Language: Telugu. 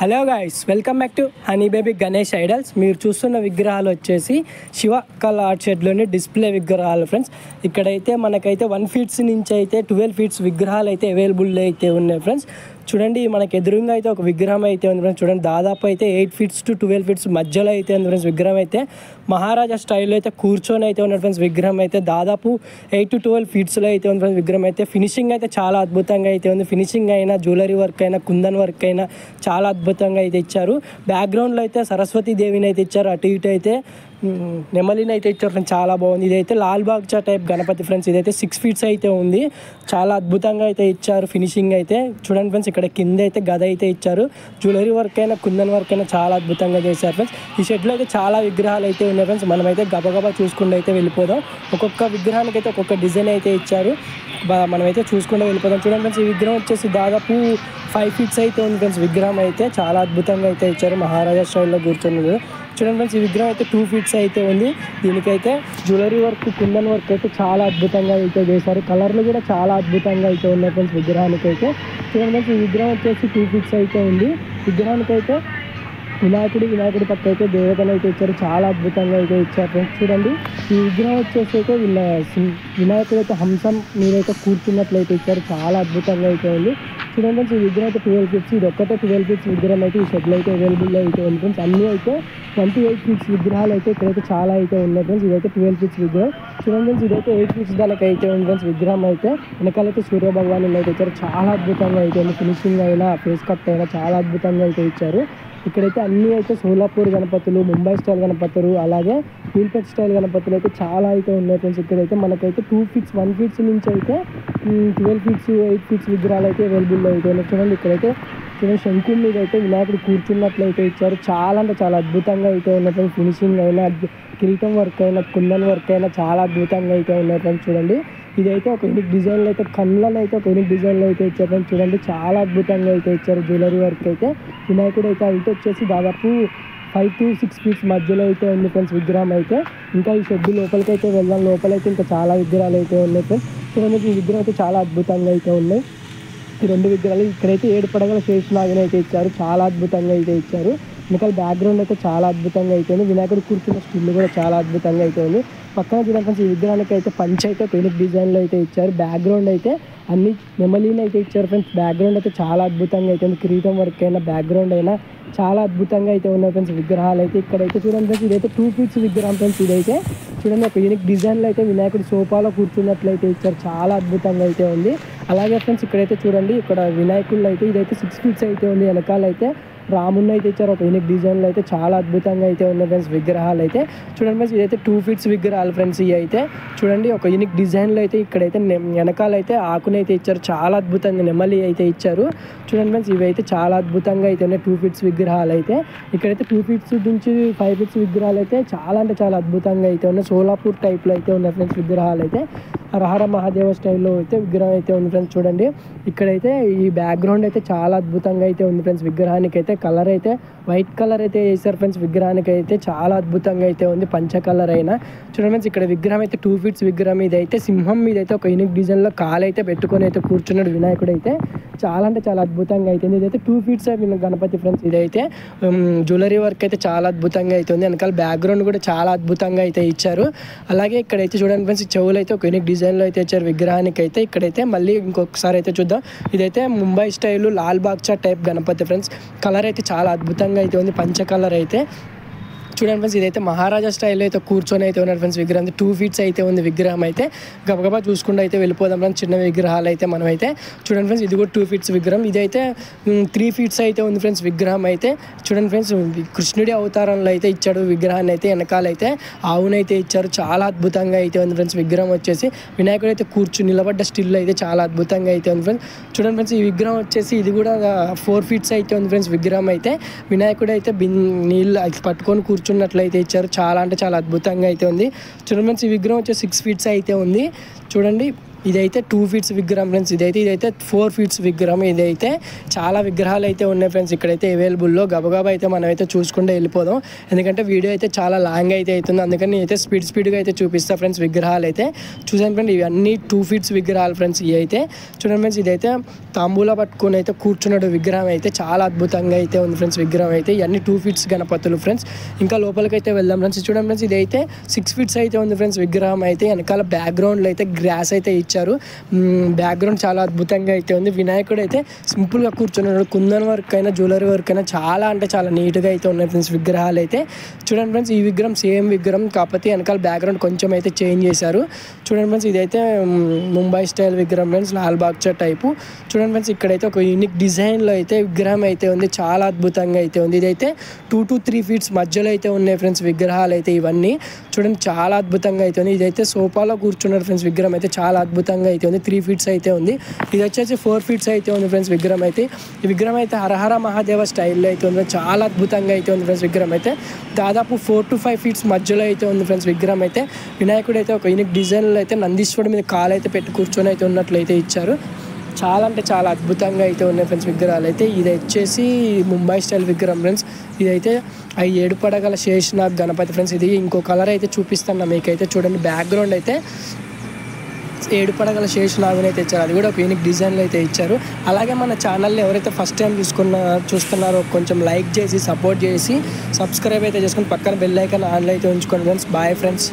Hello guys, welcome back to honey baby Ganesh idols. మీరు చూస్తున్న విగ్రహాలు వచ్చేసి శివ కళ ఆర్ట్ షెడ్లోని డిస్ప్లే విగ్రహాలు ఫ్రెండ్స్. ఇక్కడైతే మనకైతే 1 feet నుంచి అయితే 12 feet విగ్రహాలు అయితే అవైలబుల్ అయితే ఉన్నాయి ఫ్రెండ్స్. చూడండి, మనకి ఎదురుగా అయితే ఒక విగ్రహం అయితే ఉంది ఫ్రెండ్స్. చూడండి, దాదాపు అయితే 8 feet to 12 feet మధ్యలో అయితే ఉంది ఫ్రెండ్స్. విగ్రహం అయితే మహారాజా స్టైల్లో అయితే కూర్చొని అయితే ఉన్నాడు ఫ్రెండ్స్. విగ్రహం అయితే దాదాపు 8 to 12 feet అయితే ఉంది ఫ్రెండ్స్. విగ్రహం అయితే ఫినిషింగ్ అయితే చాలా అద్భుతంగా అయితే ఉంది. ఫినిషింగ్ అయినా, జ్యువెలరీ వర్క్ అయినా, కుందన్ వర్క్ అయినా చాలా అద్భుతంగా అయితే ఇచ్చారు. బ్యాక్గ్రౌండ్లో అయితే సరస్వతి దేవిని అయితే ఇచ్చారు. అటు ఇటు అయితే నెమలిని అయితే ఇచ్చారు ఫ్రెండ్స్. చాలా బాగుంది. ఇదైతే లాల్ బాగ్చా టైప్ గణపతి ఫ్రెండ్స్. ఇదైతే 6 feet అయితే ఉంది. చాలా అద్భుతంగా అయితే ఇచ్చారు ఫినిషింగ్ అయితే. చూడండి ఫ్రెండ్స్, ఇక్కడ కింద అయితే గద అయితే ఇచ్చారు. జ్యువెలరీ వర్క్ అయినా, కుందన్ వర్క్ అయినా చాలా అద్భుతంగా చేశారు ఫ్రెండ్స్. ఈ షెడ్లో అయితే చాలా విగ్రహాలు అయితే ఉన్నాయి ఫ్రెండ్స్. మనమైతే గబగబా చూసుకుంటూ అయితే వెళ్ళిపోదాం. ఒక్కొక్క విగ్రహానికి అయితే ఒక్కొక్క డిజైన్ అయితే ఇచ్చారు. మనమైతే చూసుకుంటూ వెళ్ళిపోదాం. చూడండి ఫ్రెండ్స్, ఈ విగ్రహం వచ్చేసి దాదాపు 5 feet అయితే ఉంది ఫ్రెండ్స్. విగ్రహం అయితే చాలా అద్భుతంగా అయితే ఇచ్చారు. మహారాజా స్టైల్లో కూర్చున్నారు. చూడండి ఫ్రెండ్స్, ఈ విగ్రహం అయితే 2 feet అయితే ఉంది. దీనికైతే జ్యువెలరీ వర్క్, కుందన్ వర్క్ అయితే చాలా అద్భుతంగా అయితే చేశారు. కలర్లు కూడా చాలా అద్భుతంగా అయితే ఉన్నాయి ఫ్రెండ్స్ విగ్రహానికి అయితే. చూడండి ఫ్రెండ్స్, ఈ విగ్రహం వచ్చేసి 2 feet అయితే ఉంది. విగ్రహానికైతే వినాయకుడి పక్క అయితే దేవతను అయితే ఇచ్చారు. చాలా అద్భుతంగా అయితే ఇచ్చారు ఫ్రెండ్స్. చూడండి, ఈ విగ్రహం వచ్చేసి అయితే వినాయకుడు అయితే హంసం మీరైతే కూర్చున్నట్లయితే ఇచ్చారు. చాలా అద్భుతంగా అయితే ఉంది. చూడండి ఫ్రెండ్స్, ఈ విగ్రహం అయితే 12 feet. ఇది ఒక్కటే 12 feet విగ్రహం అయితే ఈ షెడ్లో అయితే అవైలబుల్ అయితే ఉంది ఫ్రెండ్స్. అన్నీ అయితే 28 feet విగ్రహాలు అయితే ఇక్కడైతే చాలా అయితే ఉన్నాయి ఫ్రెండ్స్. ఇదైతే 12 feet విగ్రహం. చూడండి ఫ్రెండ్స్, ఇదైతే 8 feet దానికి అయితే ఉంది ఫ్రెండ్స్. విగ్రహం అయితే వెనకాలైతే సూర్య భగవాను అయితే ఇచ్చారు. చాలా అద్భుతంగా అయితే ఉంది. ఫినిషింగ్ అయినా, ఫేస్ కట్ అయినా చాలా అద్భుతంగా అయితే ఇచ్చారు. ఇక్కడైతే అన్నీ అయితే సోలాపూర్ గణపతులు, ముంబై స్టైల్ గణపతులు, అలాగే పీల్పేట్ స్టైల్ గణపతులు అయితే చాలా అయితే ఉన్నాయి ఫ్రెండ్స్. ఇక్కడైతే మనకైతే 2 feet 1 feet నుంచి అయితే 12 feet 8 feet విగ్రహాలు అయితే అవైలబుల్ అయితే ఉన్నాయి. చూడండి, ఇక్కడైతే చూడండి, శంకు మీద అయితే వినాయకుడు కూర్చున్నట్లయితే ఇచ్చారు. చాలా అంటే చాలా అద్భుతంగా అయితే ఉన్నాయి ఫ్రెండ్స్. ఫినిషింగ్ అయినా, కిరీటం వర్క్ అయినా, కుందన్ వర్క్ అయినా చాలా అద్భుతంగా అయితే ఉన్నాయి ఫ్రెండ్స్. చూడండి, ఇదైతే ఒక యూనిక్ డిజైన్లో అయితే కళ్ళలో అయితే ఒక యూనిక్ డిజైన్లో అయితే ఇచ్చారు ఫ్రెండ్స్. చూడండి, చాలా అద్భుతంగా అయితే ఇచ్చారు. జ్యువెలరీ వర్క్ అయితే వినాయకుడు అయితే అయితే వచ్చేసి దాదాపు 5 to 6 feet మధ్యలో అయితే ఉంది ఫ్రెండ్స్ విగ్రహం అయితే. ఇంకా ఈ షెడ్ లోపలికి అయితే వెళ్దాం. లోపలైతే ఇంకా చాలా విగ్రహాలు అయితే ఉన్నాయి ఫ్రెండ్స్. చూడండి, ఈ విగ్రహం అయితే చాలా అద్భుతంగా అయితే ఉన్నాయి. ఈ 2 విగ్రహాలు ఇక్కడైతే 7 పడగల శేషనాగిని అయితే ఇచ్చారు. చాలా అద్భుతంగా అయితే ఇచ్చారు. వెనకాల బ్యాక్గ్రౌండ్ అయితే చాలా అద్భుతంగా అయితే ఉంది. వినాయకుడు కూర్చున్న స్టిల్ కూడా చాలా అద్భుతంగా అయితే ఉంది. పక్కన చూడండి ఫ్రెండ్స్, ఈ విగ్రహానికి అయితే పంచ్ అయితే ఒక యూనిక్ డిజైన్లో అయితే ఇచ్చారు. బ్యాక్గ్రౌండ్ అయితే అన్ని నెమలీని అయితే ఇచ్చారు ఫ్రెండ్స్. బ్యాక్గ్రౌండ్ అయితే చాలా అద్భుతంగా అయితే ఉంది. కిరీటం వర్క్ అయినా, బ్యాక్గ్రౌండ్ అయినా చాలా అద్భుతంగా అయితే ఉన్నాయి ఫ్రెండ్స్ విగ్రహాలు అయితే. ఇక్కడైతే చూడండి ఫ్రెండ్స్, ఇదైతే 2 feet విగ్రహం ఫ్రెండ్స్. ఇదైతే చూడండి, ఒక యూనిక్ డిజైన్లో అయితే వినాయకుడు సోఫాలో కూర్చున్నట్లయితే ఇచ్చారు. చాలా అద్భుతంగా అయితే ఉంది. అలాగే ఫ్రెండ్స్, ఇక్కడైతే చూడండి, ఇక్కడ వినాయకుళ్ళు అయితే ఇదైతే 6 feet అయితే ఉంది. వెనకాలైతే రాముడిని అయితే ఇచ్చారు. ఒక యూనిక్ డిజైన్లో అయితే చాలా అద్భుతంగా అయితే ఉన్నాయి ఫ్రెండ్స్ విగ్రహాలు అయితే. చూడండి ఫ్రెండ్స్, ఇదైతే 2 feet విగ్రహాలు ఫ్రెండ్స్. ఇవి అయితే చూడండి, ఒక యూనిక్ డిజైన్లో అయితే ఇక్కడైతే వెనకాలైతే ఆకుని అయితే ఇచ్చారు. చాలా అద్భుతంగా నెమలి అయితే ఇచ్చారు. చూడండి ఫ్రెండ్స్, ఇవి అయితే చాలా అద్భుతంగా అయితే ఉన్నాయి 2 feet విగ్రహాలు అయితే. ఇక్కడైతే 2 feet నుంచి 5 feet విగ్రహాలు అయితే చాలా అంటే చాలా అద్భుతంగా అయితే ఉన్నాయి. సోలాపూర్ టైప్లో అయితే ఉన్నాయి ఫ్రెండ్స్ విగ్రహాలు అయితే. హరహర మహాదేవ స్టైల్లో అయితే విగ్రహం అయితే ఉంది ఫ్రెండ్స్. చూడండి, ఇక్కడైతే ఈ బ్యాక్గ్రౌండ్ అయితే చాలా అద్భుతంగా అయితే ఉంది ఫ్రెండ్స్. విగ్రహానికి అయితే కలర్ అయితే వైట్ కలర్ అయితే వేసారు ఫ్రెండ్స్. విగ్రహానికి అయితే చాలా అద్భుతంగా అయితే ఉంది, పంచ కలర్ అయినా. చూడండి ఫ్రెండ్స్, ఇక్కడ విగ్రహం అయితే 2 feet విగ్రహం. ఇదైతే సింహం మీద అయితే ఒక యూనిక్ డిజైన్లో కాలు అయితే పెట్టుకొని అయితే కూర్చున్నాడు వినాయకుడు అయితే. చాలా అంటే చాలా అద్భుతంగా అయితే ఉంది. ఇదైతే 2 feet గణపతి ఫ్రెండ్స్. ఇదైతే జ్యువెలరీ వర్క్ అయితే చాలా అద్భుతంగా అయితే ఉంది. వెనకాల బ్యాక్గ్రౌండ్ కూడా చాలా అద్భుతంగా అయితే ఇచ్చారు. అలాగే ఇక్కడైతే చూడండి ఫ్రెండ్స్, చెవులు అయితే ఒక యూనిక్ డిజైన్లో అయితే ఇచ్చారు విగ్రహానికి అయితే. ఇక్కడైతే మళ్ళీ ఇంకొకసారి అయితే చూద్దాం. ఇదైతే ముంబై స్టైల్ లాల్ బాగ్చా టైప్ గణపతి ఫ్రెండ్స్. కలర్ అయితే చాలా అద్భుతంగా అయితే ఉంది, పంచ కలర్ అయితే. చూడండి ఫ్రెండ్స్, ఇదైతే మహారాజా స్టైల్ అయితే కూర్చొని అయితే ఉన్నారు ఫ్రెండ్స్ విగ్రహం. 2 feet అయితే ఉంది విగ్రహం అయితే. గబగబా చూసుకుంటూ అయితే వెళ్ళిపోదాం ఫ్రెండ్స్. చిన్న విగ్రహాలు అయితే మనం అయితే చూడండి ఫ్రెండ్స్, ఇది కూడా 2 feet విగ్రహం. ఇదైతే 3 feet అయితే ఉంది ఫ్రెండ్స్ విగ్రహం అయితే. చూడండి ఫ్రెండ్స్, కృష్ణుడి అవతారంలో అయితే ఇచ్చాడు విగ్రహాన్ని అయితే. వెనకాలైతే ఆవునైతే ఇచ్చారు. చాలా అద్భుతంగా అయితే ఉంది ఫ్రెండ్స్ విగ్రహం వచ్చేసి. వినాయకుడు అయితే కూర్చుని నిలబడ్డ స్టిల్ అయితే చాలా అద్భుతంగా అయితే ఉంది ఫ్రెండ్స్. చూడండి ఫ్రెండ్స్, ఈ విగ్రహం వచ్చేసి ఇది కూడా 4 feet అయితే ఉంది ఫ్రెండ్స్ విగ్రహం అయితే. వినాయకుడు అయితే నీళ్ళు పట్టుకొని కూర్చున్నట్లయితే ఇచ్చారు. చాలా అంటే చాలా అద్భుతంగా అయితే ఉంది. చూడండి ఫ్రెండ్స్, ఈ విగ్రహం వచ్చి 6 feet అయితే ఉంది. చూడండి, ఇదైతే 2 ఫీట్స్ విగ్రహం ఫ్రెండ్స్. ఇదైతే 4 ఫీట్స్ విగ్రహం. ఇదైతే చాలా విగ్రహాలు అయితే ఉన్నాయి ఫ్రెండ్స్ ఇక్కడైతే అవైలబుల్లో. గబగబా అయితే మనం అయితే చూసుకుంటే వెళ్ళిపోదాం, ఎందుకంటే వీడియో అయితే చాలా లాంగ్ అయితే అవుతుంది. అందుకని నేనైతే స్పీడ్గా అయితే చూపిస్తాను ఫ్రెండ్స్. విగ్రహాలు అయితే చూసాను ఫ్రెండ్స్, ఇవన్నీ 2 ఫీట్స్ విగ్రహాలు ఫ్రెండ్స్. ఇవి అయితే చూడండి ఫ్రెండ్స్, ఇదైతే తాంబూల పట్టుకొని అయితే కూర్చున్నాడు విగ్రహం అయితే చాలా అద్భుతంగా అయితే ఉంది ఫ్రెండ్స్ విగ్రహం అయితే. ఇవన్నీ 2 ఫీట్స్ గణపతులు ఫ్రెండ్స్. ఇంకా లోపలికి అయితే వెళ్దాం ఫ్రెండ్స్. చూడండి ఫ్రెండ్స్, ఇదైతే 6 ఫీట్స్ అయితే ఉంది ఫ్రెండ్స్ విగ్రహం అయితే. వెనకాల బ్యాక్గ్రౌండ్లో అయితే గ్రాస్ అయితే ఇచ్చారు. బ్యాక్గ్రౌండ్ చాలా అద్భుతంగా అయితే ఉంది. వినాయకుడు అయితే సింపుల్గా కూర్చున్నాడు. కుందన్ వర్క్ అయినా జ్యువెలరీ వర్క్ అయినా చాలా అంటే చాలా నీట్గా అయితే ఉన్నాయి ఫ్రెండ్స్ విగ్రహాలు అయితే. చూడండి ఫ్రెండ్స్, ఈ విగ్రహం సేమ్ విగ్రహం, కాకపోతే వెనకాల బ్యాక్గ్రౌండ్ కొంచెం అయితే చేంజ్ చేశారు. చూడండి ఫ్రెండ్స్, ఇదైతే ముంబై స్టైల్ విగ్రహం ఫ్రెండ్స్, లాల్ బాగ్చా టైపు. చూడండి ఫ్రెండ్స్, ఇక్కడైతే ఒక యూనిక్ డిజైన్లో అయితే విగ్రహం అయితే ఉంది, చాలా అద్భుతంగా అయితే ఉంది. ఇదైతే 2 to 3 ఫీట్స్ మధ్యలో అయితే ఉన్నాయి ఫ్రెండ్స్ విగ్రహాలు అయితే. ఇవన్నీ చూడండి చాలా అద్భుతంగా అయితే ఉంది. ఇదైతే సోఫాలో కూర్చున్నారు ఫ్రెండ్స్ విగ్రహం అయితే, చాలా అద్భుతంగా అయితే ఉంది. 3 ఫీట్స్ అయితే ఉంది. ఇది వచ్చేసి 4 ఫీట్స్ అయితే ఉంది ఫ్రెండ్స్ విగ్రహం అయితే. ఈ విగ్రహం అయితే హరహర మహాదేవ స్టైల్లో అయితే ఉంది, చాలా అద్భుతంగా అయితే ఉంది ఫ్రెండ్స్ విగ్రహం అయితే. దాదాపు 4 to 5 ఫీట్స్ మధ్యలో అయితే ఉంది ఫ్రెండ్స్ విగ్రహం అయితే. వినాయకుడు అయితే ఒక యూనిక్ డిజైన్లో అయితే నందీశ్వరుడు మీద కాలు అయితే పెట్టి కూర్చొని అయితే ఉన్నట్లయితే ఇచ్చారు. చాలా అంటే చాలా అద్భుతంగా అయితే ఉన్నాయి ఫ్రెండ్స్ విగ్రహాలు అయితే. ఇది వచ్చేసి ముంబై స్టైల్ విగ్రహం ఫ్రెండ్స్. ఇదైతే 7 పడగల శేషనాగ్ గణపతి ఫ్రెండ్స్. ఇది ఇంకో కలర్ అయితే చూపిస్తాను మీకైతే. చూడండి బ్యాక్గ్రౌండ్ అయితే 7 పడగల శేషనాగుని అయితే ఇచ్చారు, అది కూడా ఒక యూనిక్ డిజైన్లో అయితే ఇచ్చారు. అలాగే మన ఛానల్ని ఎవరైతే ఫస్ట్ టైం చూస్తున్నారో కొంచెం లైక్ చేసి సపోర్ట్ చేసి సబ్స్క్రైబ్ అయితే చేసుకొని పక్కన బెల్ ఐకాన్ ఆన్లో అయితే ఉంచుకోండి ఫ్రెండ్స్. Bye friends.